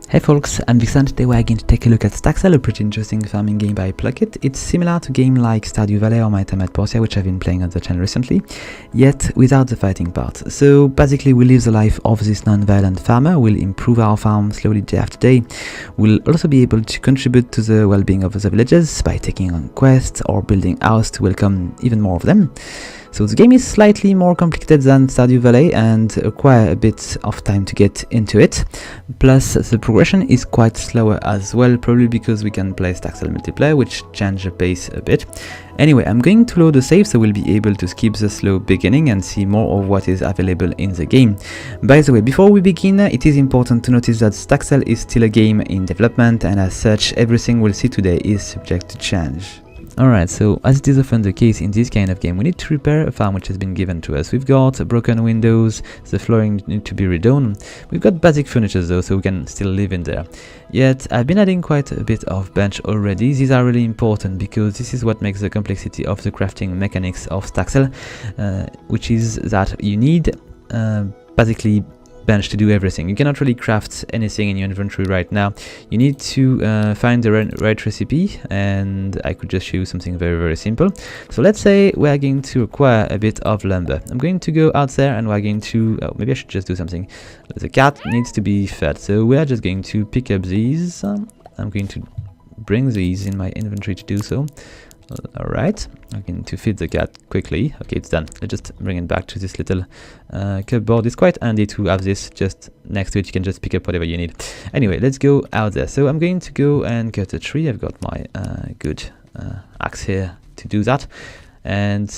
Hey folks, I'm Vixen. Today we're going to take a look at Staxel, a pretty interesting farming game by Pluckit. It's similar to a game like Stardew Valley or My Time at Portia, which I've been playing on the channel recently, yet without the fighting part. So basically we live the life of this non-violent farmer, we'll improve our farm slowly day after day, we'll also be able to contribute to the well-being of the villagers by taking on quests or building houses to welcome even more of them. So the game is slightly more complicated than Stardew Valley and require a bit of time to get into it. Plus the progression is quite slower as well, probably because we can play Staxel multiplayer, which change the pace a bit. Anyway, I'm going to load the save so we'll be able to skip the slow beginning and see more of what is available in the game. By the way, before we begin, it is important to notice that Staxel is still a game in development, and as such everything we'll see today is subject to change. Alright, so as it is often the case in this kind of game, we need to repair a farm which has been given to us. We've got broken windows, the flooring needs to be redone. We've got basic furniture though, so we can still live in there. Yet, I've been adding quite a bit of bench already. These are really important because this is what makes the complexity of the crafting mechanics of Staxel, which is that you need basically bench to do everything. You cannot really craft anything in your inventory right now. You need to find the right recipe, and I could just show you something very simple. So let's say we're going to require a bit of lumber. I'm going to go out there and we're going to, oh, maybe I should just do something. The cat needs to be fed, so we're just going to pick up these. I'm going to bring these in my inventory to do so. Alright, I'm going to feed the cat quickly. Okay, it's done. Let's just bring it back to this little cupboard. It's quite handy to have this just next to it. You can just pick up whatever you need. Anyway, let's go out there. So I'm going to go and cut a tree. I've got my good axe here to do that. And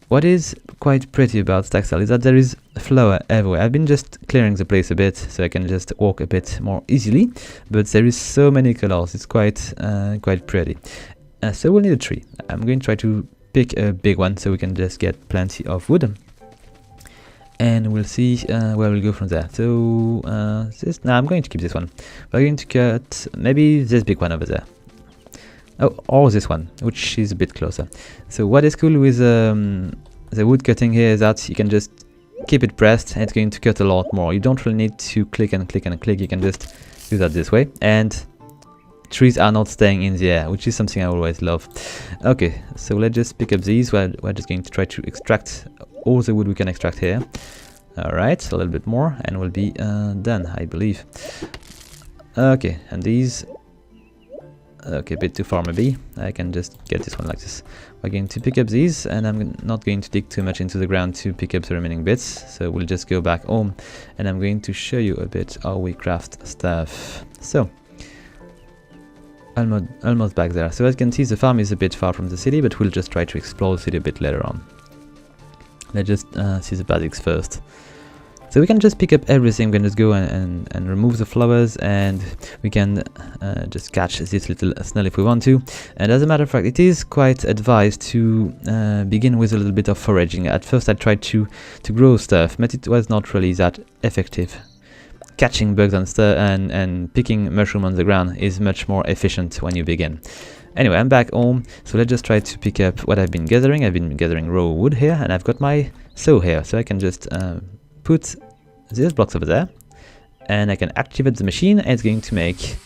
what is quite pretty about Staxel is that there is flower everywhere. I've been just clearing the place a bit so I can just walk a bit more easily, but there is so many colors. It's quite pretty. So we'll need a tree. I'm going to try to pick a big one so we can just get plenty of wood, and we'll see where we'll go from there. So I'm going to keep this one. We're going to cut maybe this big one over there. Oh, or this one, which is a bit closer. So what is cool with the wood cutting here is that you can just keep it pressed and it's going to cut a lot more. You don't really need to click and click and click. You can just do that this way, and trees are not staying in the air, which is something I always love. Okay, so let's just pick up these. We're just going to try to extract all the wood we can extract here. Alright, a little bit more and we'll be done, I believe. Okay, and these, okay, a bit too far maybe. I can just get this one like this. We're going to pick up these, and I'm not going to dig too much into the ground to pick up the remaining bits, so we'll just go back home and I'm going to show you a bit how we craft stuff. So almost back there. So as you can see, the farm is a bit far from the city, but we'll just try to explore the city a bit later on. Let's just see the basics first. So we can just pick up everything. We can just go and remove the flowers, and we can just catch this little snail if we want to. And as a matter of fact, it is quite advised to begin with a little bit of foraging. At first I tried to grow stuff, but it was not really that effective. Catching bugs and picking mushroom on the ground is much more efficient when you begin. Anyway, I'm back home, so let's just try to pick up what I've been gathering. I've been gathering raw wood here, and I've got my saw here, so I can just put these blocks over there, and I can activate the machine, and it's going to make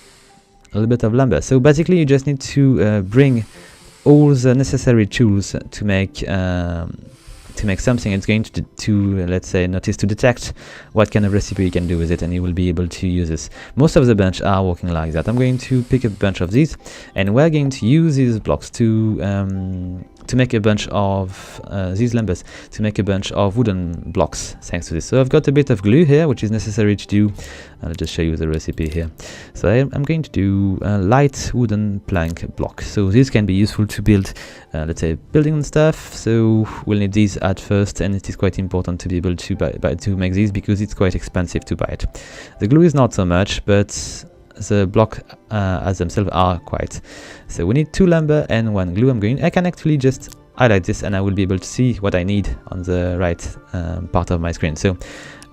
a little bit of lumber. So basically you just need to bring all the necessary tools to make something. It's going to let's say notice to detect what kind of recipe you can do with it, and you will be able to use this. Most of the bench are working like that. I'm going to pick up a bunch of these, and we're going to use these blocks to make a bunch of these lumbers, to make a bunch of wooden blocks thanks to this. So I've got a bit of glue here which is necessary to do. I'll just show you the recipe here. So I'm going to do a light wooden plank block. So this can be useful to build let's say building and stuff. So we'll need these at first, and it is quite important to be able to to make these because it's quite expensive to buy it. The glue is not so much, but the block as themselves are quite. So we need 2 lumber and 1 glue. I can actually just highlight this and I will be able to see what I need on the right part of my screen. So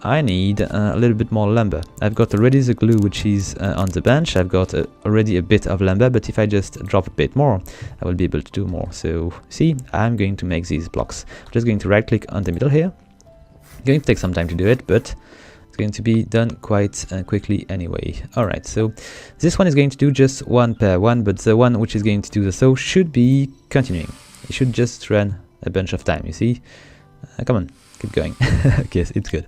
I need a little bit more lumber. I've got already the glue which is on the bench. I've got already a bit of lumber, but if I just drop a bit more, I will be able to do more. So see, I'm going to make these blocks. I'm just going to right click on the middle here. Going to take some time to do it, but going to be done quite quickly anyway. Alright, so this one is going to do just one per one, but the one which is going to do the sow should be continuing. It should just run a bunch of time, you see? Come on, keep going. Okay, it's good.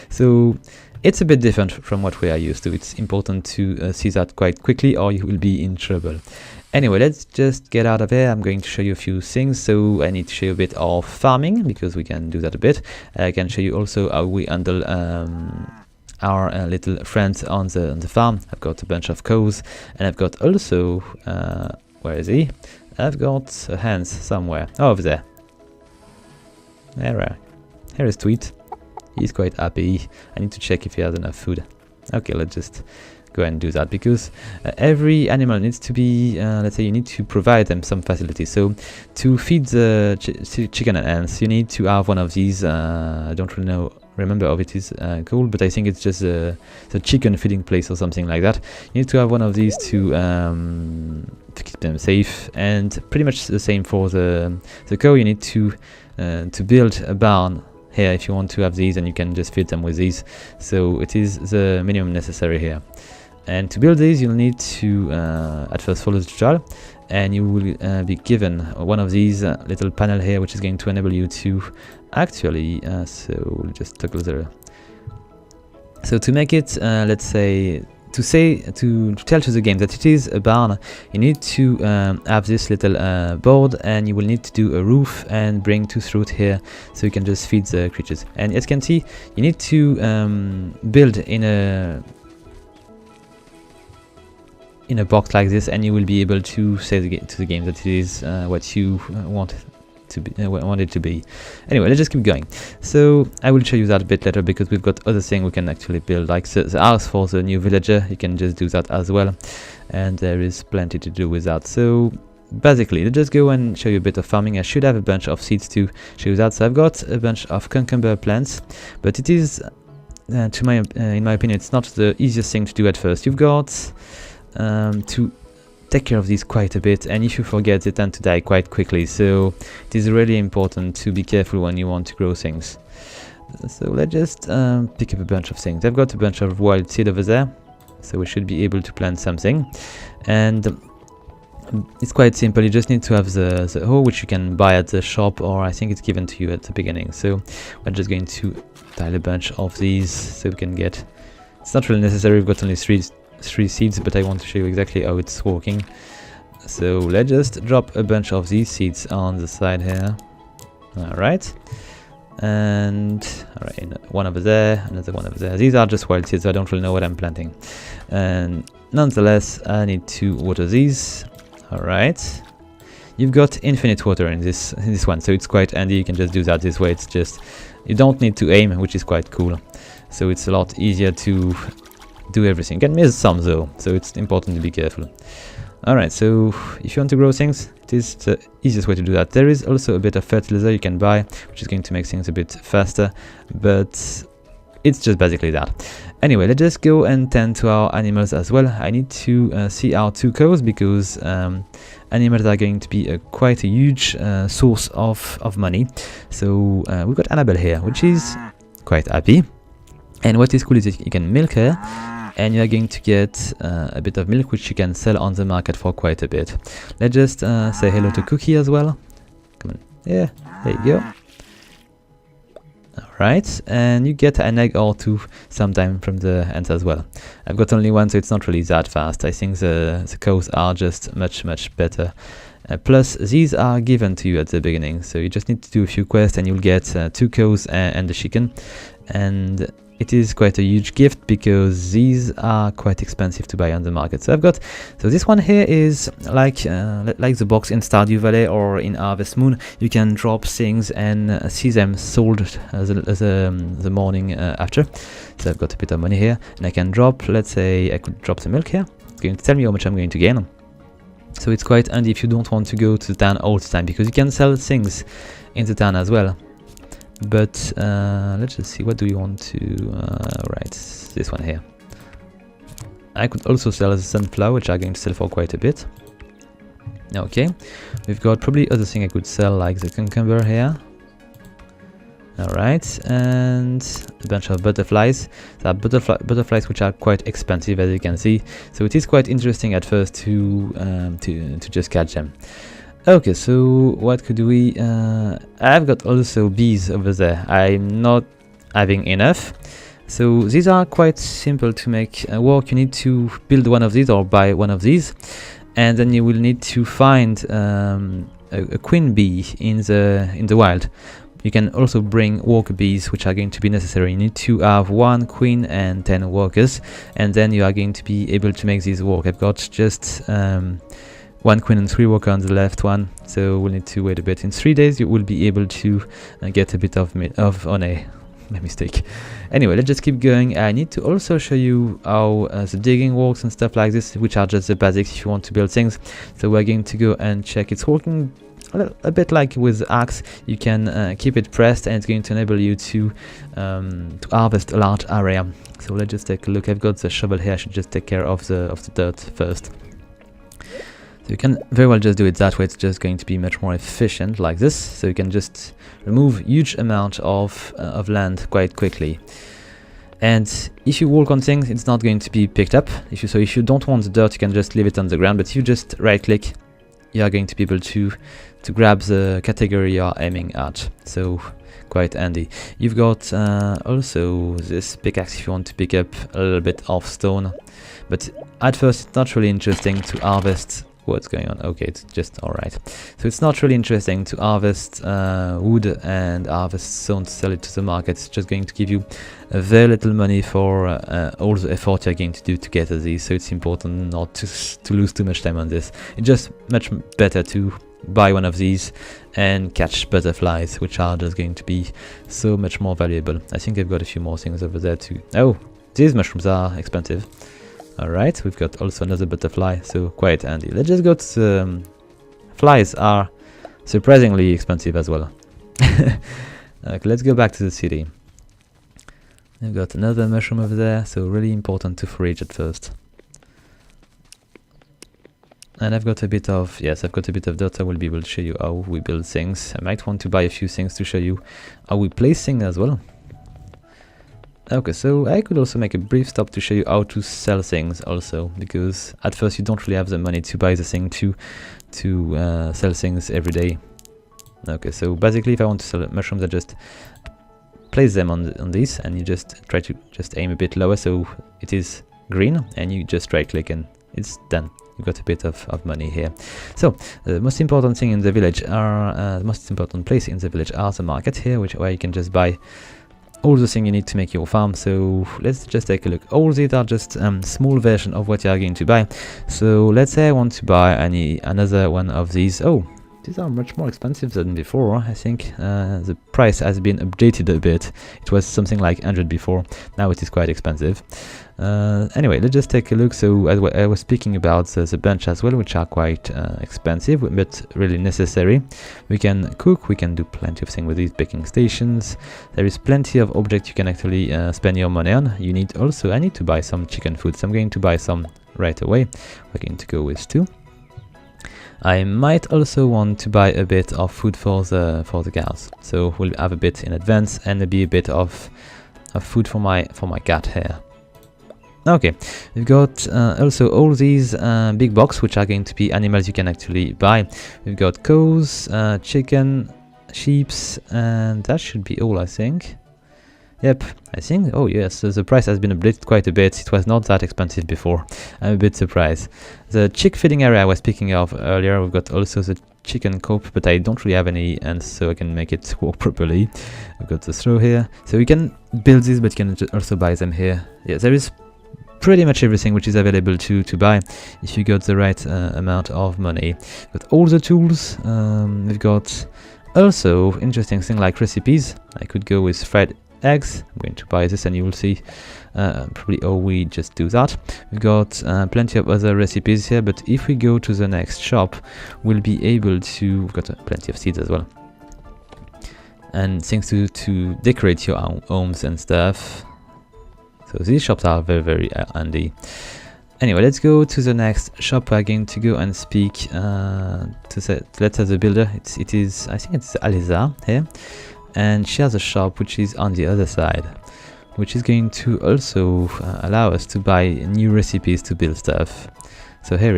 So it's a bit different from what we are used to. It's important to see that quite quickly or you will be in trouble. Anyway, let's just get out of here. I'm going to show you a few things. So I need to show you a bit of farming because we can do that a bit. I can show you also how we handle our little friends on the farm. I've got a bunch of cows, and I've got also where is he? I've got hands somewhere. Oh, over there. There. Here is Tweet. He's quite happy. I need to check if he has enough food. Okay, let's just go ahead and do that because every animal needs to be, let's say you need to provide them some facility. So to feed the chicken and hens, you need to have one of these. I don't really remember how it is called, but I think it's just the chicken feeding place or something like that. You need to have one of these to keep them safe, and pretty much the same for the cow. You need to build a barn here if you want to have these, and you can just feed them with these. So it is the minimum necessary here. And to build these, you'll need to at first follow the tutorial, and you will be given one of these little panel here, which is going to enable you to actually so we'll just toggle the. So to make it, let's say, to tell to the game that it is a barn, you need to have this little board, and you will need to do a roof and bring 2 through here so you can just feed the creatures. And as you can see, you need to build in a box like this, and you will be able to say to the game that it is what you want it to be. Anyway, let's just keep going. So I will show you that a bit later because we've got other things we can actually build, like the house for the new villager. You can just do that as well, and there is plenty to do with that. So basically, let's just go and show you a bit of farming. I should have a bunch of seeds to show you that. So I've got a bunch of cucumber plants, but it is in my opinion, it's not the easiest thing to do at first. You've got to take care of these quite a bit, and if you forget, they tend to die quite quickly. So it is really important to be careful when you want to grow things. So let's just pick up a bunch of things. I've got a bunch of wild seed over there, so we should be able to plant something. And it's quite simple. You just need to have the hoe, which you can buy at the shop, or I think it's given to you at the beginning. So we're just going to tile a bunch of these so we can get. It's not really necessary. We've got only three seeds, but I want to show you exactly how it's working. So let's just drop a bunch of these seeds on the side here. Alright, and alright, one over there, another one over there. These are just wild seeds, so I don't really know what I'm planting, and nonetheless I need to water these. Alright, you've got infinite water in this one, so it's quite handy. You can just do that this way. It's just, you don't need to aim, which is quite cool, so it's a lot easier to do everything. You can miss some though, so it's important to be careful. Alright, so if you want to grow things, it is the easiest way to do that. There is also a bit of fertilizer you can buy, which is going to make things a bit faster, but it's just basically that. Anyway, let's just go and tend to our animals as well. I need to see our 2 cows because animals are going to be quite a huge source of money. So we've got Annabelle here, which is quite happy. And what is cool is that you can milk her, and you are going to get a bit of milk, which you can sell on the market for quite a bit. Let's just say hello to Cookie as well. Come on, yeah, there you go. Alright, and you get an egg or 2 sometime from the hens as well. I've got only 1, so it's not really that fast. I think the cows are just much better. Plus, these are given to you at the beginning, so you just need to do a few quests and you'll get 2 cows and a chicken. And it is quite a huge gift because these are quite expensive to buy on the market. So this one here is like the box in Stardew Valley or in Harvest Moon. You can drop things and see them sold the morning after. So I've got a bit of money here, and I can drop, let's say I could drop the milk here. It's going to tell me how much I'm going to gain. So it's quite handy if you don't want to go to the town all the time, because you can sell things in the town as well. But let's just see, what do we want to, right, this one here. I could also sell the sunflower, which are going to sell for quite a bit. Okay, we've got probably other thing I could sell, like the cucumber here. Alright, and a bunch of butterflies. There are butterflies which are quite expensive, as you can see. So it is quite interesting at first to just catch them. Okay, so what could we... I've got also bees over there. I'm not having enough. So these are quite simple to make work. You need to build one of these or buy one of these. And then you will need to find a queen bee in the wild. You can also bring worker bees, which are going to be necessary. You need to have 1 queen and 10 workers, and then you are going to be able to make this work. I've got just 1 queen and 3 workers on the left one, so we'll need to wait a bit. In 3 days you will be able to get a bit of honey. My mistake. Anyway, let's just keep going. I need to also show you how the digging works and stuff like this, which are just the basics if you want to build things. So we're going to go and check it's working. A bit like with the axe, you can keep it pressed and it's going to enable you to harvest a large area. So let's just take a look. I've got the shovel here. I should just take care of the dirt first. So you can very well just do it that way. It's just going to be much more efficient like this. So you can just remove huge amount of land quite quickly. And if you walk on things, it's not going to be picked up. If you don't want the dirt, you can just leave it on the ground. But if you just right click, you are going to be able to grab the category you are aiming at. So quite handy. You've got also this pickaxe if you want to pick up a little bit of stone. But at first it's not really interesting to harvest what's going on. Okay, it's just alright. So it's not really interesting to harvest wood and harvest stone to sell it to the market. It's just going to give you very little money for all the effort you're going to do to get these. So it's important not to lose too much time on this. It's just much better to buy one of these and catch butterflies, which are just going to be so much more valuable. I think I've got a few more things over there too. Oh, these mushrooms are expensive. Alright, we've got also another butterfly, so quite handy. Let's just go to the flies are surprisingly expensive as well. Okay, let's go back to the city. I've got another mushroom over there, so really important to forage at first. And I've got a bit of, yes, I've got a bit of dirt. I will be able to show you how we build things. I might want to buy a few things to show you how we place things as well. Okay, so I could also make a brief stop to show you how to sell things also, because at first you don't really have the money to buy the thing to sell things every day. Okay, so basically if I want to sell mushrooms, I just place them on these, and you just try to just aim a bit lower so it is green, and you just right click and it's done. You've got a bit of money here. So the most important thing in the village are the most important place in the village are the market here, where you can just buy all the things you need to make your farm. So let's just take a look. All these are just small version of what you are going to buy. So let's say I want to buy another one of these. Oh, these are much more expensive than before. I think the price has been updated a bit. It was something like 100 before. Now it is quite expensive. Anyway, let's just take a look. So I was speaking about the bench as well, which are quite expensive but really necessary. We can cook, we can do plenty of things with these baking stations. There is plenty of objects you can actually spend your money on. You need also, I need to buy some chicken food, so I'm going to buy some right away. We're going to go with 2. I might also want to buy a bit of food for the cows, so we'll have a bit in advance and maybe a bit of food for my cat here. Okay, we've got also all these big box, which are going to be animals you can actually buy. We've got cows, chicken, sheeps, and that should be all, I think. Yep, I think, oh yes, so the price has been updated quite a bit. It was not that expensive before. I'm a bit surprised. The chick feeding area I was speaking of earlier, we've got also the chicken coop, but I don't really have any ends, so I can make it work properly. I've got the straw here. So you can build these, but you can also buy them here. Yeah, there is pretty much everything which is available to buy if you got the right amount of money. Got all the tools. We've got also interesting thing like recipes. I could go with fried eggs. I'm going to buy this and you will see probably how we just do that. We've got plenty of other recipes here, but if we go to the next shop, we'll be able to, we've got plenty of seeds as well and things to decorate your homes and stuff. So these shops are very, very handy. Anyway, let's go to the next shop. We're going to go and speak let's say the builder. It is I think it's Aliza here. and she has a shop which is on the other side, which is going to also allow us to buy new recipes to build stuff. So here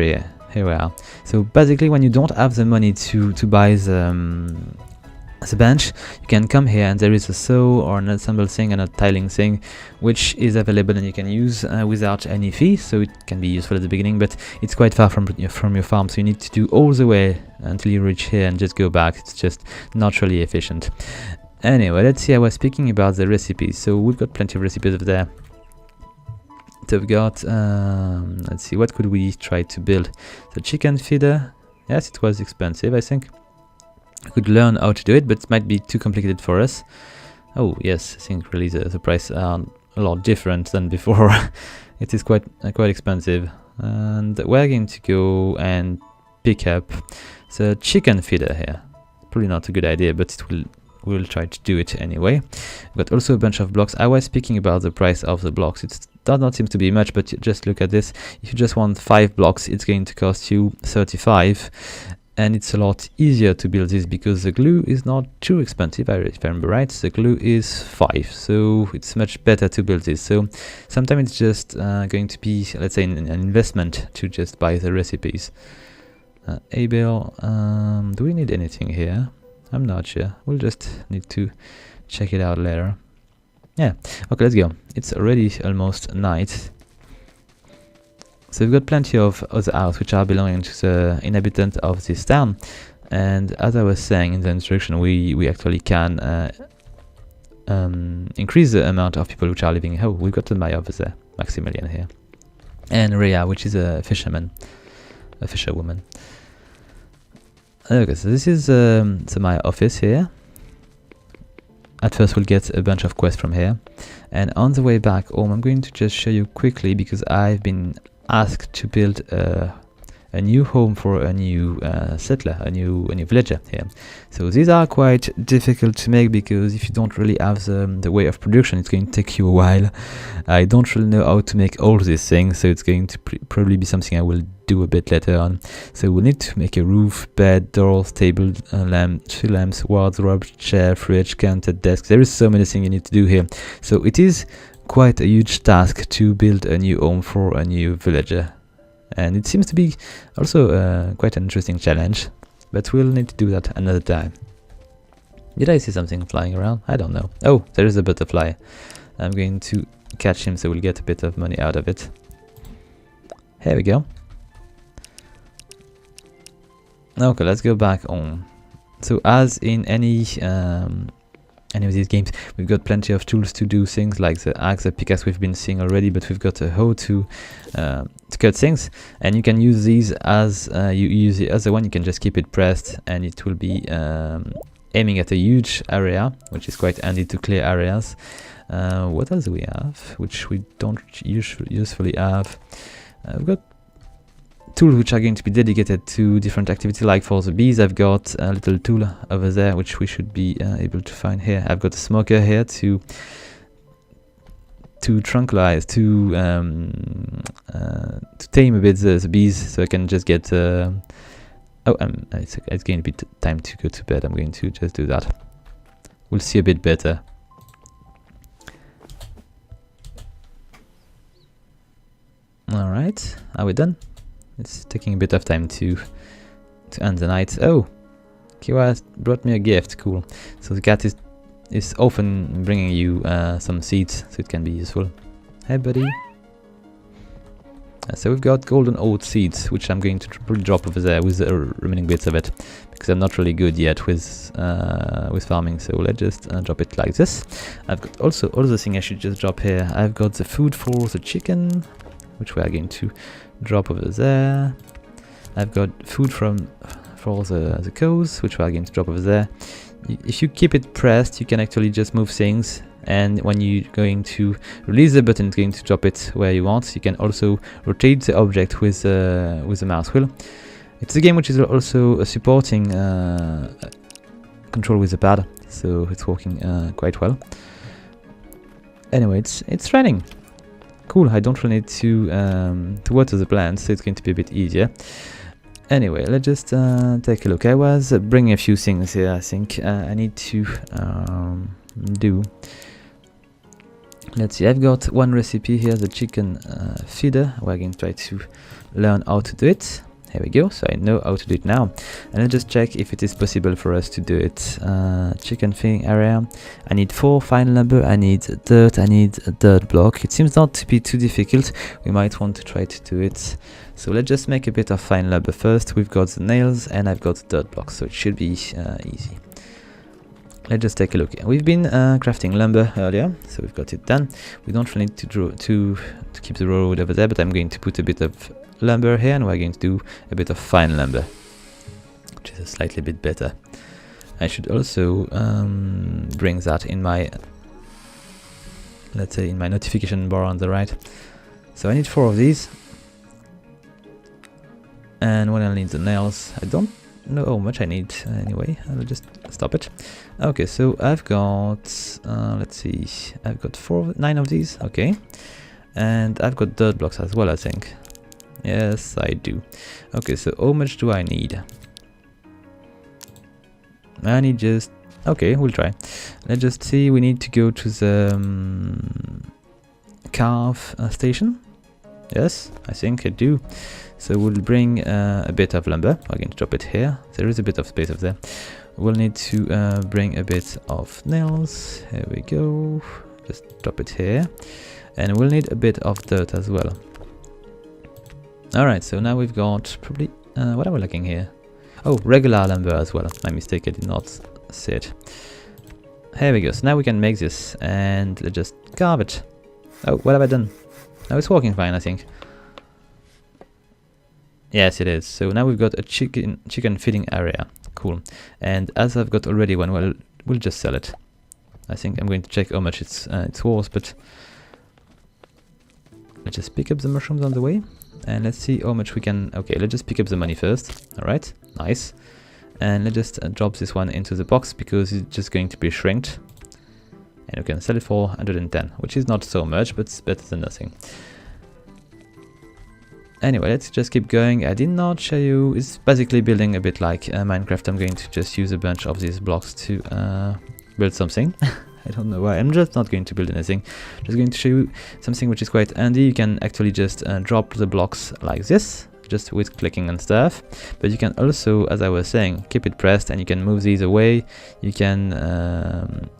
we are. So basically, when you don't have the money to buy the bench, you can come here and there is a sew or an ensemble thing and a tiling thing which is available and you can use without any fee, so it can be useful at the beginning, but it's quite far from your farm, so you need to do all the way until you reach here and just go back. It's just not really efficient. Anyway, let's see. I was speaking about the recipes, so we've got plenty of recipes over there. So we've got let's see, what could we try to build? The chicken feeder. Yes, it was expensive, I think. I could learn how to do it, but it might be too complicated for us. Oh yes, I think really the price are a lot different than before. It is quite expensive, and we're going to go and pick up the chicken feeder here. Probably not a good idea, but we'll try to do it anyway. But also a bunch of blocks. I was speaking about the price of the blocks. It does not seem to be much, but just look at this. If you just want 5 blocks, it's going to cost you 35. And it's a lot easier to build this because the glue is not too expensive, if I remember right. The glue is 5, so it's much better to build this. So sometimes it's just going to be, let's say, an investment to just buy the recipes. Abel, do we need anything here? I'm not sure. We'll just need to check it out later. Yeah, okay, let's go. It's already almost night. So we've got plenty of other houses which are belonging to the inhabitants of this town, and as I was saying in the introduction, we actually can increase the amount of people which are living. Oh, we've got the Maya over there, Maximilian here, and Rhea, which is a fisherwoman. Okay, so this is my office here. At first we'll get a bunch of quests from here, and on the way back home I'm going to just show you quickly, because I've been asked to build a new home for a new settler, a new villager here. So these are quite difficult to make, because if you don't really have the way of production, it's going to take you a while. I don't really know how to make all these things, so it's going to probably be something I will do a bit later on. So we'll need to make a roof, bed, doors, table, lamp, 2 lamps, wardrobe, chair, fridge, counter, desk. There is so many things you need to do here. So it is quite a huge task to build a new home for a new villager, and it seems to be also quite an interesting challenge, but we'll need to do that another time. Did I see something flying around? I don't know. Oh, there is a butterfly. I'm going to catch him, so we'll get a bit of money out of it. Here we go. Okay, let's go back home. So as in any of these games, we've got plenty of tools to do things like the axe, the pickaxe we've been seeing already, but we've got a hoe to cut things, and you can use these as you use the other one. You can just keep it pressed and it will be aiming at a huge area, which is quite handy to clear areas. What else do we have which we don't usefully have? We've got tools which are going to be dedicated to different activities, like for the bees I've got a little tool over there which we should be able to find here. I've got a smoker here to tranquilize, to tame a bit the bees, so I can just get it's going to be time to go to bed. I'm going to just do that. We'll see a bit better. Alright, are we done? It's taking a bit of time to end the night. Oh, Kiwa brought me a gift. Cool. So the cat is often bringing you some seeds, so it can be useful. Hey, buddy. So we've got golden oat seeds, which I'm going to drop over there with the remaining bits of it, because I'm not really good yet with farming. So let's just drop it like this. I've got also other thing I should just drop here. I've got the food for the chicken, which we are going to drop over there. I've got food for the cows, which we are going to drop over there. If you keep it pressed, you can actually just move things, and when you're going to release the button, it's going to drop it where you want. You can also rotate the object with the mouse wheel. It's a game which is also supporting control with the pad, so it's working quite well. Anyway, it's running. Cool. I don't really need to water the plants, so it's going to be a bit easier. Anyway, let's just take a look. I was bringing a few things here. I think I need to do. Let's see, I've got one recipe here, the chicken feeder. We're going to try to learn how to do it. Here we go, so I know how to do it now. And let's just check if it is possible for us to do it. Chicken feeding area. I need 4 fine lumber, I need dirt, I need a dirt block. It seems not to be too difficult. We might want to try to do it. So let's just make a bit of fine lumber first. We've got the nails and I've got the dirt blocks, so it should be easy. Let's just take a look. We've been crafting lumber earlier, so we've got it done. We don't really need to keep the road over there, but I'm going to put a bit of lumber here, and we're going to do a bit of fine lumber, which is a slightly bit better. I should also bring that in my, let's say, in my notification bar on the right. So I need 4 of these, and when I need the nails, I don't know how much I need anyway. I'll just stop it. Okay, so I've got let's see, I've got 9 of these. Okay, and I've got dirt blocks as well, I think. Yes, I do. Okay, so how much do I need? I need just, okay, we'll try. Let's just see, we need to go to the carve station. Yes, I think I do. So we'll bring a bit of lumber. We're going to drop it here. There is a bit of space up there. We'll need to bring a bit of nails. Here we go. Just drop it here. And we'll need a bit of dirt as well. Alright, so now we've got probably, what are we looking here? Oh, regular lumber as well. My mistake, I did not see it. Here we go. So now we can make this and let's just carve it. Oh, what have I done? Oh, it's working fine, I think. Yes, it is. So now we've got a chicken feeding area. Cool. And as I've got already one, well, we'll just sell it. I think I'm going to check how much it's worth, but let's just pick up the mushrooms on the way. And let's see how much we can. Okay, let's just pick up the money first. All right, nice. And let's just drop this one into the box because it's just going to be shrinked. And we can sell it for 110, which is not so much, but it's better than nothing. Anyway, let's just keep going. I did not show you. It's basically building a bit like Minecraft. I'm going to just use a bunch of these blocks to build something. I don't know why. I'm just not going to build anything. Just going to show you something which is quite handy. You can actually just drop the blocks like this, just with clicking and stuff. But you can also, as I was saying, keep it pressed and you can move these away. You can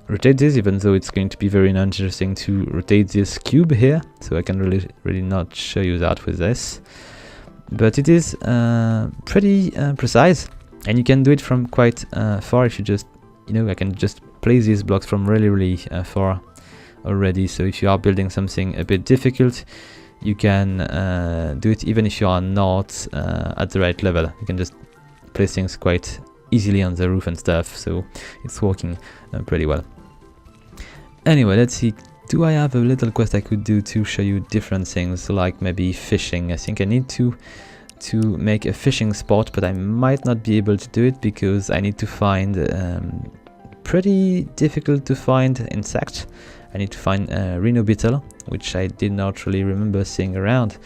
rotate this, even though it's going to be very uninteresting to rotate this cube here. So I can really not show you that with this. But it is pretty precise, and you can do it from quite far if you just, you know, I can just place these blocks from really far already. So if you are building something a bit difficult, you can do it even if you are not at the right level. You can just place things quite easily on the roof and stuff, so it's working pretty well. Anyway, let's see. Do I have a little quest I could do to show you different things, like maybe fishing? I think I need to make a fishing spot, but I might not be able to do it because I need to find pretty difficult to find insect. I need to find Rhino beetle, which I did not really remember seeing around.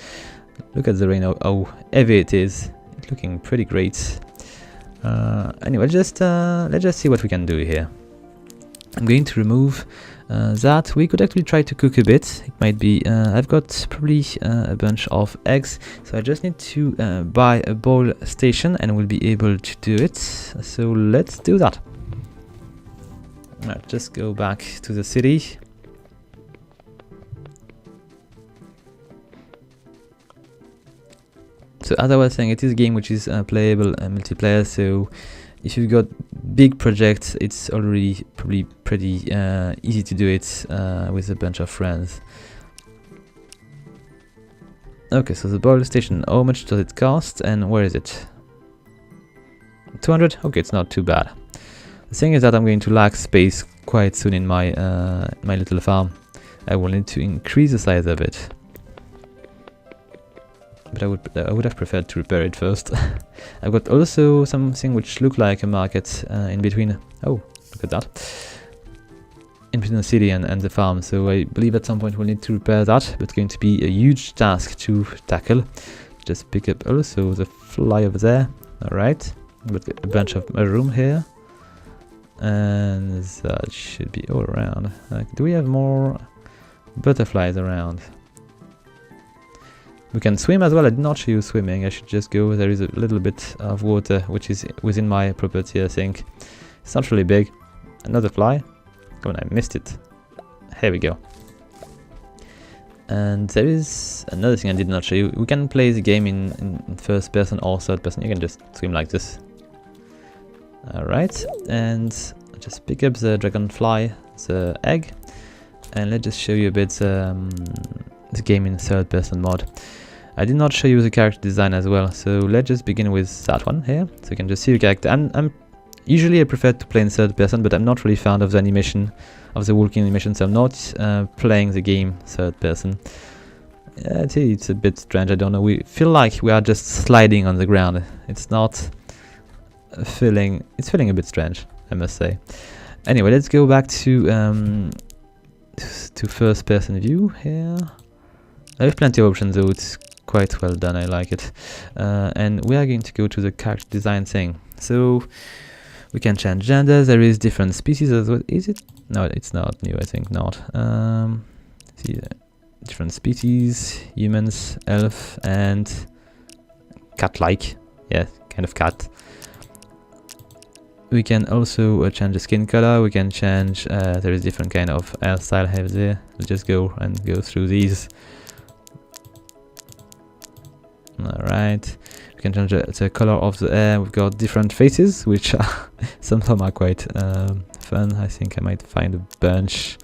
Look at the Rhino, how heavy it is. It's looking pretty great. Anyway, let's just see what we can do here. I'm going to remove that. We could actually try to cook a bit. It might be, I've got probably a bunch of eggs, so I just need to buy a boil station and we'll be able to do it. So let's do that. Alright, just go back to the city. So as I was saying, it is a game which is playable multiplayer, so if you've got big projects, it's already probably pretty easy to do it with a bunch of friends. Okay, so the boiler station, how much does it cost and where is it? 200? Okay, it's not too bad. The thing is that I'm going to lack space quite soon in my my little farm. I will need to increase the size of it. But I would have preferred to repair it first. I've got also something which looked like a market in between. Oh, look at that! In between the city and the farm. So I believe at some point we'll need to repair that. But it's going to be a huge task to tackle. Just pick up also the fly over there. Alright, with a bunch of room here. And that should be all around. Do we have more butterflies around? We can swim as well. I did not show you swimming. I should just go. There is a little bit of water which is within my property, I think. It's not really big. Another fly. Come on, I missed it. Here we go. And there is another thing I did not show you. We can play the game in first person or third person. You can just swim like this. Alright, and just pick up the dragonfly, the egg, and let's just show you a bit the game in third person mode. I did not show you the character design as well, so let's just begin with that one here. So you can just see the character. Usually I prefer to play in third person, but I'm not really fond of the animation, of the walking animation, so I'm not playing the game third person. It's a bit strange, I don't know. We feel like we are just sliding on the ground. It's not feeling, it's feeling a bit strange, I must say. Anyway, let's go back to first person view here. I have plenty of options though, it's quite well done, I like it. And we are going to go to the character design thing. So we can change gender. There is different species as well. Is it? No, it's not new, I think not. See, different species, humans, elf, and cat-like. Yeah, kind of cat. We can also change the skin color. We can change, there is different kind of hairstyle here there. Let's just go through these. Alright. We can change the color of the hair. We've got different faces, which are some of them are quite fun. I think I might find a bunch.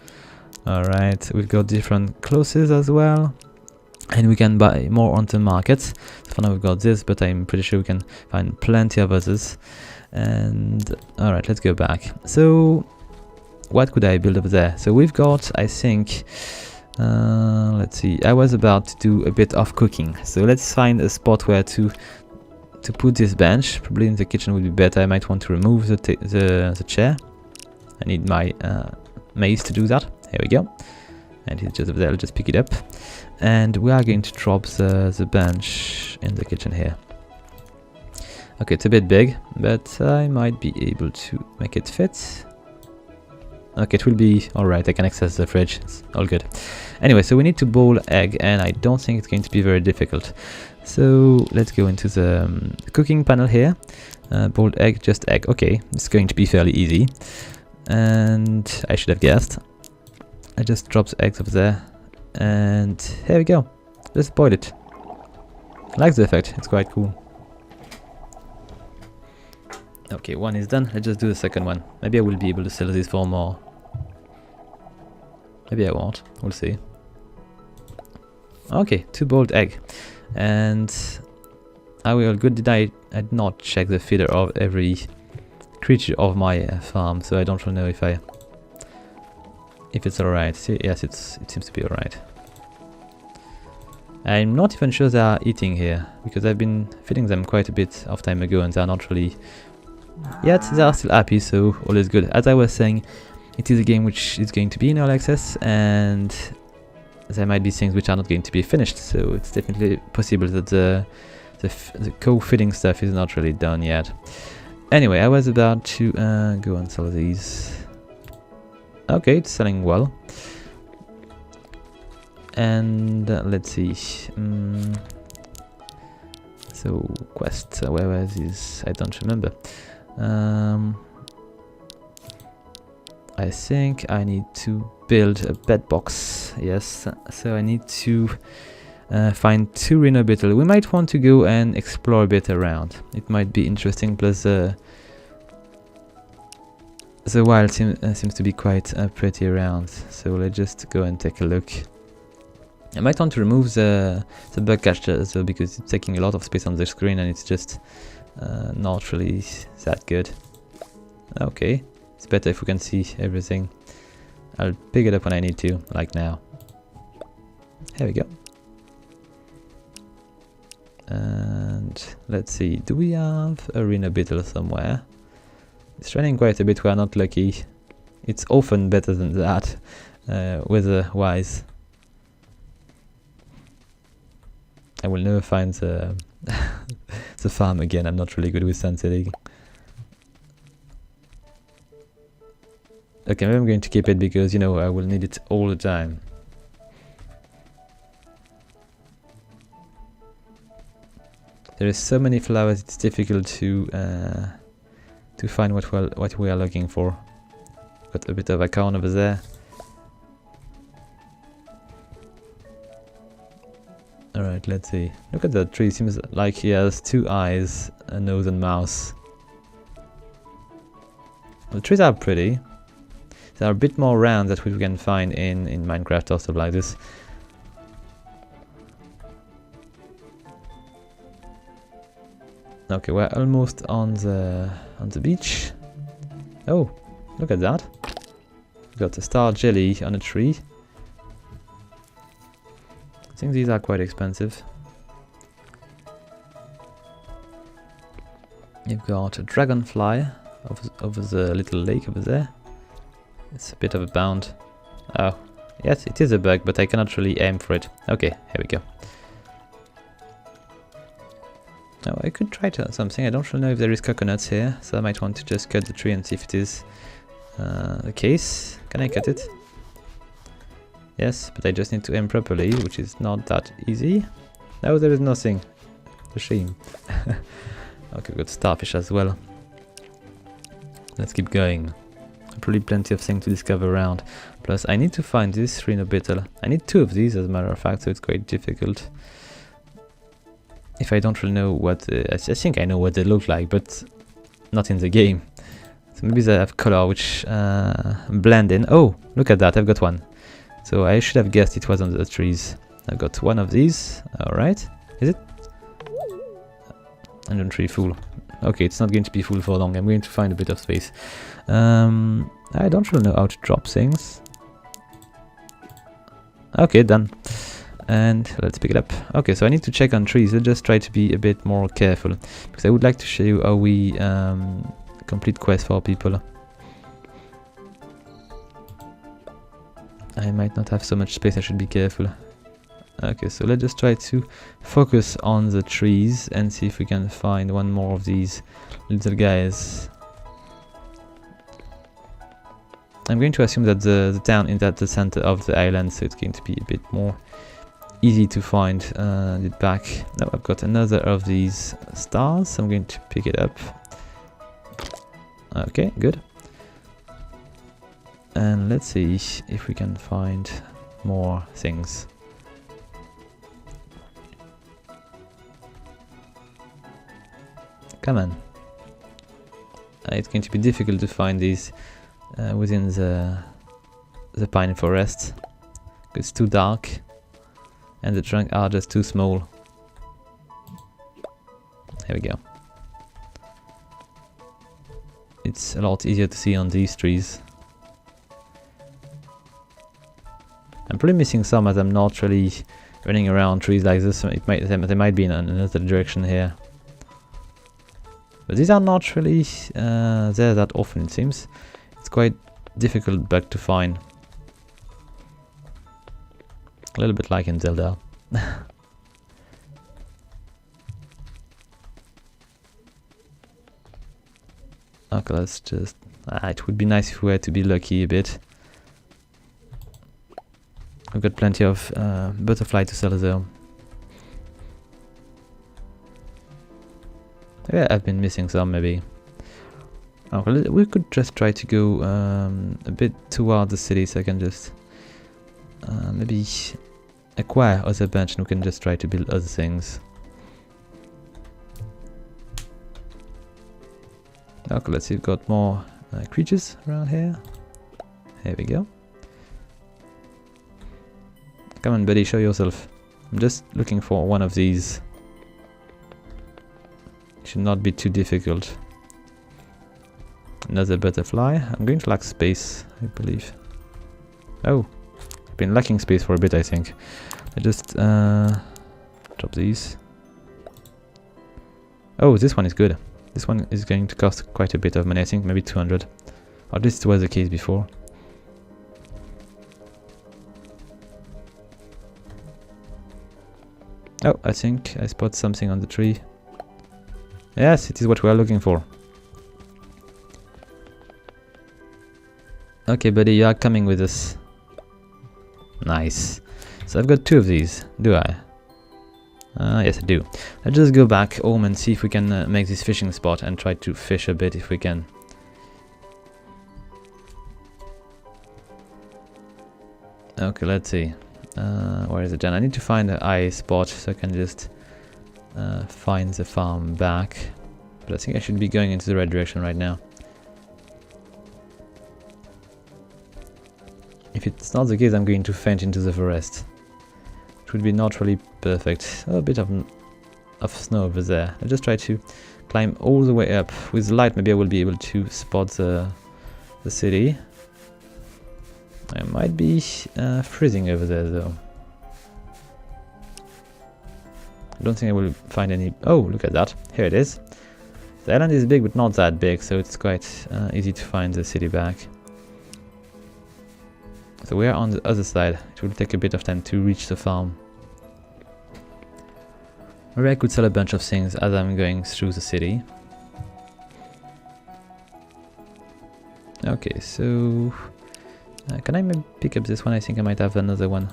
Alright, we've got different clothes as well. And we can buy more on the market. So for now we've got this, but I'm pretty sure we can find plenty of others. And alright, let's go back. So what could I build up there? So we've got, I think, let's see, I was about to do a bit of cooking. So let's find a spot where to put this bench. Probably in the kitchen would be better. I might want to remove the chair. I need my mace to do that. Here we go. And it's just over there. I'll just pick it up. And we are going to drop the bench in the kitchen here. Okay, it's a bit big, but I might be able to make it fit. Okay, it will be alright. I can access the fridge. It's all good. Anyway, so we need to boil egg, and I don't think it's going to be very difficult. So let's go into the cooking panel here. Boiled egg, just egg. Okay, it's going to be fairly easy. And I should have guessed. I just dropped the eggs over there. And here we go. Let's boil it. I like the effect. It's quite cool. Okay, one is done. Let's just do the second one. Maybe I will be able to sell this for more. Maybe I won't. We'll see. Okay, 2 boiled egg. And are we all good? I did not check the feeder of every creature of my farm, so I don't really know if it's alright. Yes, it seems to be alright. I'm not even sure they are eating here, because I've been feeding them quite a bit of time ago and they are not really... Yet they are still happy, so all is good. As I was saying, it is a game which is going to be in early access, and there might be things which are not going to be finished, so it's definitely possible that the co-feeding stuff is not really done yet. Anyway, I was about to go and sell these. Okay, it's selling well. And let's see. So quest, where was this? I don't remember. I think I need to build a bed box. Yes, so I need to find 2 rhino beetle. We might want to go and explore a bit around. It might be interesting. Plus, the wild seems to be quite pretty around. So let's just go and take a look. I might want to remove the bug catcher though, because it's taking a lot of space on the screen and it's just not really that good. Okay, it's better if we can see everything. I'll pick it up when I need to, like now. Here we go. And let's see, do we have a rhino beetle somewhere? It's raining quite a bit, we are not lucky. It's often better than that, weather-wise. I will never find the the farm again. I'm not really good with sun setting. Okay, maybe I'm going to keep it because, you know, I will need it all the time. There is so many flowers, it's difficult to find what we are looking for. Got a bit of a acorn over there. Alright, let's see. Look at that tree, seems like he has two eyes, a nose and mouth. The trees are pretty. They are a bit more round that we can find in Minecraft or stuff like this. Okay, we're almost on the beach. Oh, look at that. We've got a star jelly on a tree. I think these are quite expensive. You've got a dragonfly over the little lake over there. It's a bit of a bound. Oh, yes, it is a bug, but I cannot really aim for it. Okay, here we go. Now I could try something. I don't really know if there is coconuts here, so I might want to just cut the tree and see if it is the case. Can I cut it? Yes, but I just need to aim properly, which is not that easy. No, there is nothing. A shame. Okay, we've got starfish as well. Let's keep going. Probably plenty of things to discover around. Plus, I need to find this rhino beetle. I need two of these, as a matter of fact, so it's quite difficult. If I don't really know what... I think I know what they look like, but not in the game. So maybe they have color which blend in. Oh, look at that, I've got one. So I should have guessed it was on the trees. I've got one of these. Alright. Is it? And tree full. Okay, it's not going to be full for long. I'm going to find a bit of space. I don't really know how to drop things. Okay, done. And let's pick it up. Okay, so I need to check on trees. Let's just try to be a bit more careful, because I would like to show you how we complete quests for people. I might not have so much space, I should be careful. Okay, so let's just try to focus on the trees and see if we can find one more of these little guys. I'm going to assume that the town is at the center of the island, so it's going to be a bit more easy to find it back. Now I've got another of these stars, so I'm going to pick it up. Okay, good. And let's see if we can find more things. Come on. It's going to be difficult to find these within the pine forest. It's too dark and the trunks are just too small. Here we go. It's a lot easier to see on these trees. I'm probably missing some as I'm not really running around trees like this. They might be in another direction here. But these are not really there that often, it seems. It's quite difficult bug to find. A little bit like in Zelda. Okay, let's just... it would be nice if we were to be lucky a bit. I've got plenty of butterfly to sell though. Yeah, I've been missing some maybe. Oh, well, we could just try to go a bit toward the city, so I can just maybe acquire other bench and we can just try to build other things. Okay, let's see, we've got more creatures around here. Here we go. Come on, buddy, show yourself. I'm just looking for one of these. Should not be too difficult. Another butterfly. I'm going to lack space, I believe. Oh, I've been lacking space for a bit, I think. I just drop these. Oh, this one is good. This one is going to cost quite a bit of money, I think, maybe 200. Or at least it was the case before. Oh, I think I spot something on the tree. Yes, it is what we are looking for. Okay, buddy, you are coming with us. Nice. So I've got 2 of these, do I? Yes, I do. Let's just go back home and see if we can make this fishing spot and try to fish a bit if we can. Okay, let's see. Where is it then? I need to find the eye spot so I can just find the farm back. But I think I should be going into the right direction right now. If it's not the case, I'm going to faint into the forest. It would be not really perfect. A bit of snow over there. I'll just try to climb all the way up. With the light, maybe I will be able to spot the city. I might be freezing over there, though. I don't think I will find any... Oh, look at that. Here it is. The island is big, but not that big, so it's quite easy to find the city back. So we are on the other side. It will take a bit of time to reach the farm. Maybe I could sell a bunch of things as I'm going through the city. Okay, so... can I maybe pick up this one? I think I might have another one.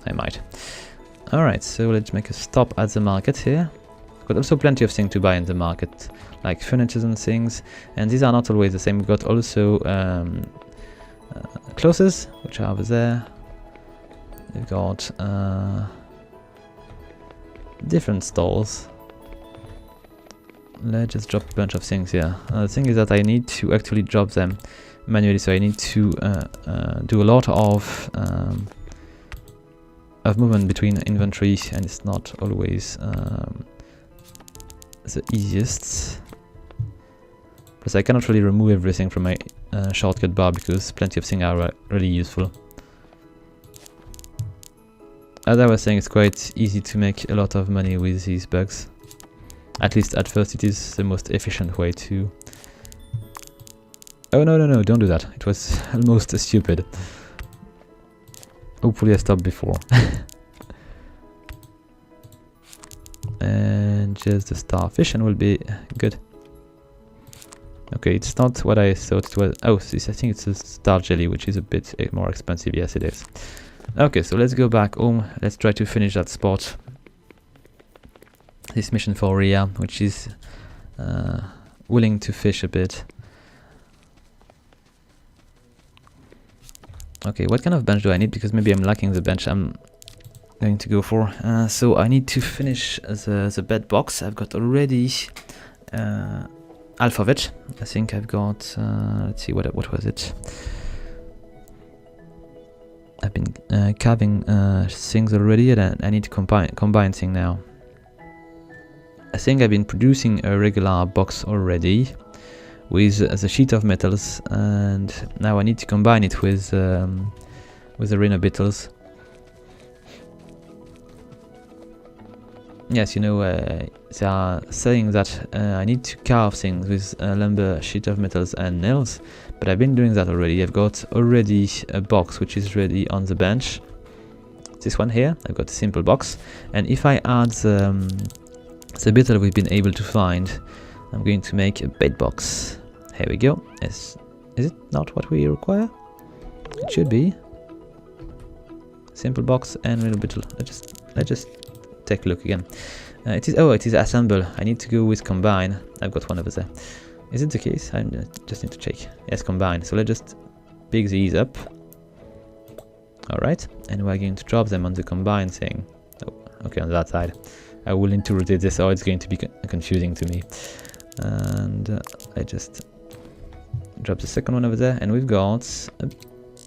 I might. Alright, so let's make a stop at the market here. Got also plenty of things to buy in the market, like furniture and things, and these are not always the same. We've got also clothes, which are over there. We've got different stalls. Let's just drop a bunch of things here. The thing is that I need to actually drop them manually, so I need to do a lot of movement between inventory, and it's not always the easiest. Plus I cannot really remove everything from my shortcut bar because plenty of things are really useful. As I was saying, it's quite easy to make a lot of money with these bugs. At least at first it is the most efficient way to... Oh no, don't do that. It was almost stupid. Hopefully I stopped before. And just the starfish and we'll be good. Okay, it's not what I thought it was. Oh, this, I think it's a star jelly, which is a bit more expensive. Yes, it is. Okay, so let's go back home. Let's try to finish that spot. This mission for Ria, which is willing to fish a bit. Okay, what kind of bench do I need? Because maybe I'm lacking the bench I'm going to go for. So I need to finish the bed box. I've got already half of it. I think I've got, let's see, what was it? I've been carving things already, and I need to combine things now. I think I've been producing a regular box already with the sheet of metals, and now I need to combine it with the arena beetles. Yes, you know, they are saying that I need to carve things with lumber, sheet of metals and nails, but I've been doing that already. I've got already a box which is ready on the bench. This one here, I've got a simple box, and if I add the beetle we've been able to find, I'm going to make a bait box. Here we go. Is it not what we require? It should be. Simple box and little beetle. Let's just take a look again. It is assemble. I need to go with combine. I've got one over there. Is it the case? I just need to check. Yes, combine. So let's just pick these up. Alright, and we're going to drop them on the combine thing. Oh, okay, on that side. I will need to rotate this, or it's going to be confusing to me. And I just drop the second one over there, and we've got a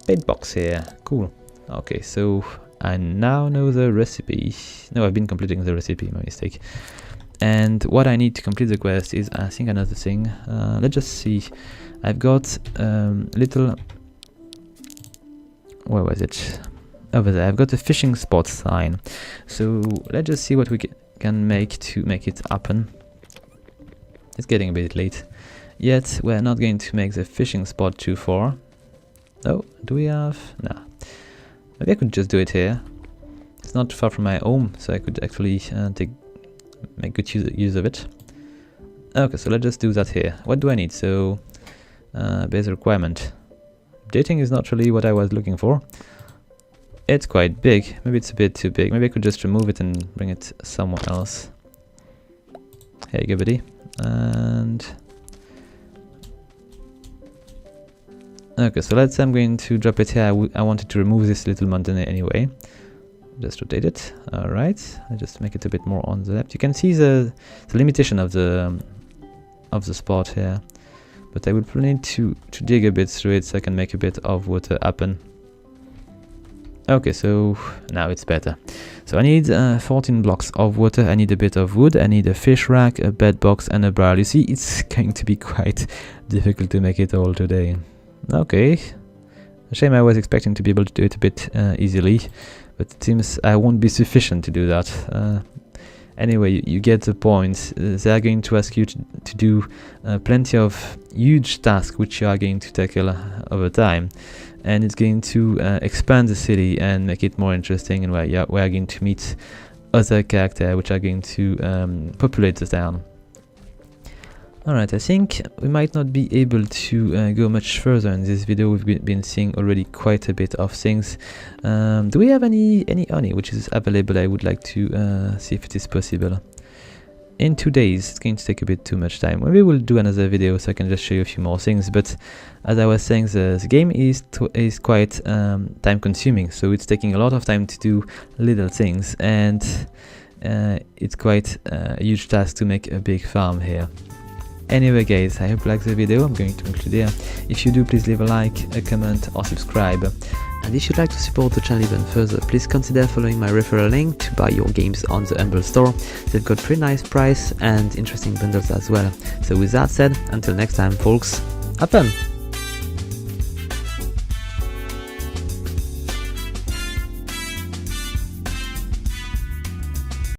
bait box here. Cool. Okay, so I now know the recipe. No, I've been completing the recipe, my mistake. And what I need to complete the quest is, I think, another thing. Let's just see. I've got little... Where was it? Over there. I've got a fishing spot sign. So let's just see what we can make to make it happen. It's getting a bit late. Yet we're not going to make the fishing spot too far. Oh, do we have? Nah. Maybe I could just do it here. It's not far from my home, so I could actually take make good use of it. Okay, so let's just do that here. What do I need? So, base requirement. Dating is not really what I was looking for. It's quite big. Maybe it's a bit too big. Maybe I could just remove it and bring it somewhere else. Here you go, buddy. And okay, so let's say I'm going to drop it here. I wanted to remove this little mountain anyway. Just rotate it. All right. I just make it a bit more on the left. You can see the limitation of the spot here, but I will probably need to dig a bit through it so I can make a bit of water happen. Okay, so now it's better. So I need 14 blocks of water, I need a bit of wood, I need a fish rack, a bed box and a barrel. You see, it's going to be quite difficult to make it all today. Okay, a shame. I was expecting to be able to do it a bit easily, but it seems I won't be sufficient to do that. Anyway, you get the point. They are going to ask you to do plenty of huge tasks which you are going to tackle over time, and it's going to expand the city and make it more interesting, and we are going to meet other characters which are going to populate the town. Alright, I think we might not be able to go much further in this video. We've been seeing already quite a bit of things. Do we have any honey which is available? I would like to see if it is possible. In 2 days, it's going to take a bit too much time. Maybe we'll do another video so I can just show you a few more things. But as I was saying, the game is quite time consuming. So it's taking a lot of time to do little things. And it's quite a huge task to make a big farm here. Anyway guys, I hope you liked the video. I'm going to conclude here. If you do, please leave a like, a comment or subscribe. And if you'd like to support the channel even further, please consider following my referral link to buy your games on the Humble store. They've got pretty nice price and interesting bundles as well. So with that said, until next time folks, have fun!